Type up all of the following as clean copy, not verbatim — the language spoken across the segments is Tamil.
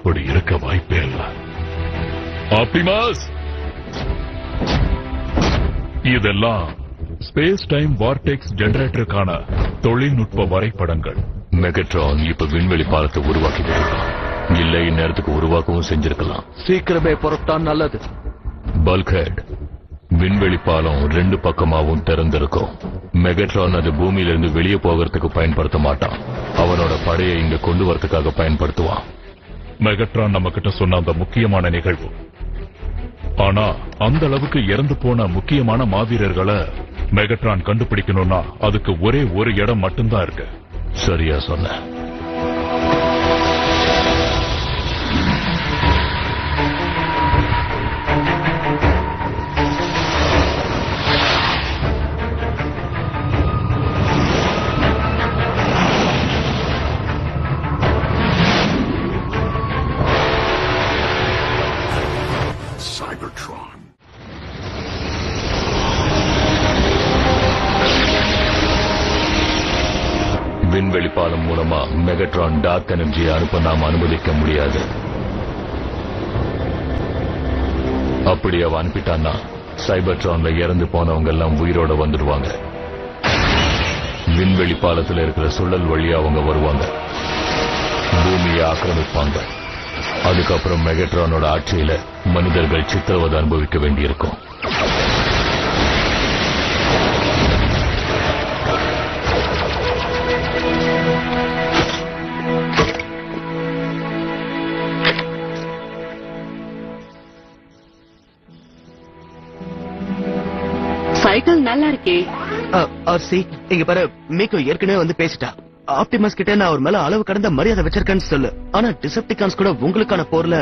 அப்படி இருக்க வாய்ப்பே இல்ல. ஆப்டிமஸ், இதெல்லாம் ஸ்பேஸ் டைம் வார்டெக்ஸ் ஜெனரேட்டருக்கான தொழில்நுட்ப வரைபடங்கள். மெகட்ரான் இப்ப விண்வெளி பாலத்தை உருவாக்கி இருக்கான். இல்ல இந்நேரத்துக்கு உருவாக்கவும் செஞ்சிருக்கலாம். சீக்கிரமே புறப்பட்டான் நல்லது. பல்க்ஹெட், விண்வெளி பாலம் 2 பக்கமாவும் திறந்திருக்கும். மெகட்ரான் அது பூமியிலிருந்து வெளியே போகிறதுக்கு பயன்படுத்த மாட்டான். அவனோட படையை இங்க கொண்டு வரதுக்காக பயன்படுத்துவான். மெகட்ரான் நம்ம கிட்ட சொன்ன அந்த முக்கியமான நிகழ்வு. ஆனா அந்த அளவுக்கு இறந்து போன முக்கியமான மாவீரர்களை மெகட்ரான் கண்டுபிடிக்கணும்னா அதுக்கு ஒரே ஒரு இடம் மட்டும்தான் இருக்கு. சரியா சொன்ன. விண்வெளி பாலம் மூலமா மெகட்ரான் டார்க் எனர்ஜியை அனுப்ப நாம அனுமதிக்க முடியாது. அப்படி அவ அனுப்பிட்டான்னா சைபர்ட்ரான்ல இறந்து போனவங்க எல்லாம் உயிரோட வந்துடுவாங்க. விண்வெளி பாலத்தில் இருக்கிற சுழல் வழியா அவங்க வருவாங்க, பூமியை ஆக்கிரமிப்பாங்க. அதுக்கப்புறம் மெகட்ரானோட ஆட்சியில மனிதர்கள் சித்திரவதை அனுபவிக்க வேண்டியிருக்கும். சைக்கிள் நல்லா இருக்கே. இங்க பாரு, மீக்கோ ஏற்கனவே வந்து பேசிட்டா. ஆப்டிமஸ் கிட்ட நான் அவர் மேல அளவு கடந்த மரியாதை வச்சிருக்கேன்னு சொல்லு. ஆனா டிசெப்டிகான்ஸ் கூட உங்களுக்கான போர்ல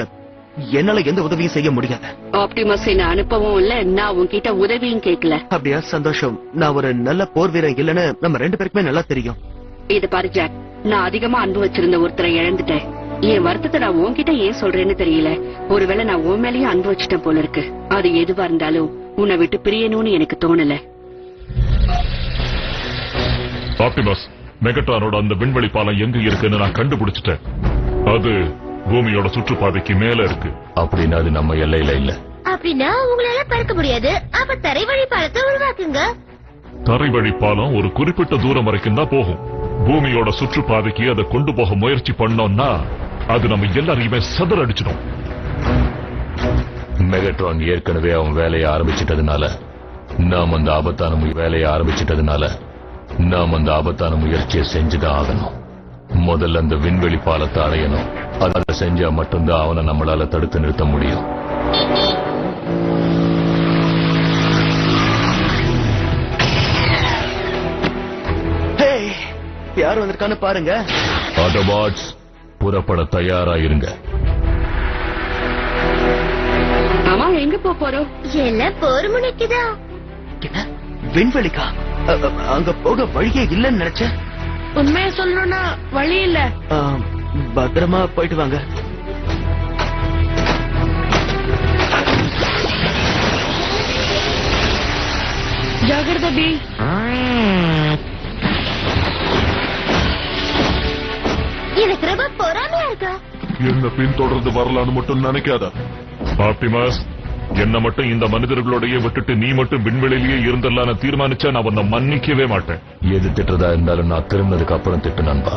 என்னால எந்த உதவியும் செய்ய முடியாது. ஆப்டிமஸ் என்ன அனுப்பவும் இல்ல, நான் உன்கிட்ட உதவியும் கேட்கல. அப்படியா? சந்தோஷம். நான் ஒரு நல்ல போர் வீரன் இல்லன்னு நம்ம 2 பேருக்குமே நல்லா தெரியும். இது பாரு ஜாக், நான் அதிகமா அன்பு வச்சிருந்த ஒருத்தரை இழந்துட்டேன். என் வருத்தத்தை நான் உன்கிட்ட ஏன் சொல்றேன்னு தெரியல. ஒருவேளை நான் உன் மேலேயும் அன்பு வச்சிட்டேன் போல இருக்கு. அது எதுவா இருந்தாலும் உன்னை விட்டு பிரியணும்னு எனக்கு தோணல. ஆப்டிமஸ், மெகட்ரானோட அந்த விண்வெளி பாலம் எங்க இருக்குன்னு நான் கண்டுபிடிச்சிட்டேன். அது பூமியோட சுற்றுப்பாதைக்கு மேல இருக்கு. அப்படின்னா அது நம்ம எல்லையில இல்ல. அப்படின்னா உங்களால பறக்க முடியாது. அப்ப தரைவழி பாலத்தை உருவாக்குங்க. தரைவழி பாலம் ஒரு குறிப்பிட்ட தூரம் வரைக்கும் தான் போகும். பூமியோட சுற்றுப்பாதைக்கு அதை கொண்டு போக முயற்சி பண்ணோம்னா அது நம்ம எல்லாரையுமே சதறடிச்சிடும். மெகட்ரான் ஏற்கனவே அவன் வேலையை ஆரம்பிச்சிட்டதுனால நாம் அந்த ஆபத்தான முயற்சியை செஞ்சுதான் ஆகணும். முதல்ல அந்த விண்வெளி பாலத்தை அடையணும். அதை செஞ்சா மட்டும்தான் அவனை நம்மளால தடுத்து நிறுத்த முடியும். யார் வந்திருக்கான்னு பாருங்க. ஆட்டோபாட்ஸ், புறப்பட தயாராயிருங்க. ஆமா, எங்க போறோம்? எல்லாம் போர் முனைக்குதா. விண்வெளிக்கா? அங்க போக வழியே இல்லன்னு நினைச்சேன். உண்மையை சொல்லணும்னா வழி இல்ல. பத்திரமா போயிட்டு வாங்க. ஜாகிரதை பி. எனக்கு ரொம்ப பொறாமையா இருக்கா. என்ன பின்தொடர்ந்து வரலான்னு மட்டும் நினைக்காத ஆப்டிமஸ். என்ன மட்டும் இந்த மனிதர்களோடய விட்டுட்டு நீ மட்டும் விண்வெளியிலேயே இருந்தலான்னு தீர்மானிச்சா நான் உன்னை மன்னிக்கவே மாட்டேன். எது திட்டுறதா இருந்தாலும் நான் திரும்பினதுக்கு அப்புறம் திட்டு நண்பா.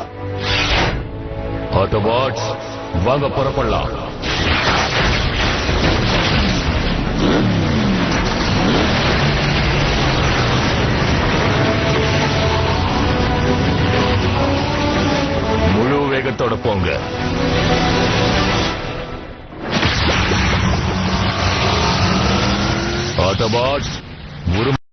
ஆட்டோபாட்ஸ், வாங்க புறப்படலாம். முழு வேகத்தோட போங்க. ஆட்டோபாட்ஸ்,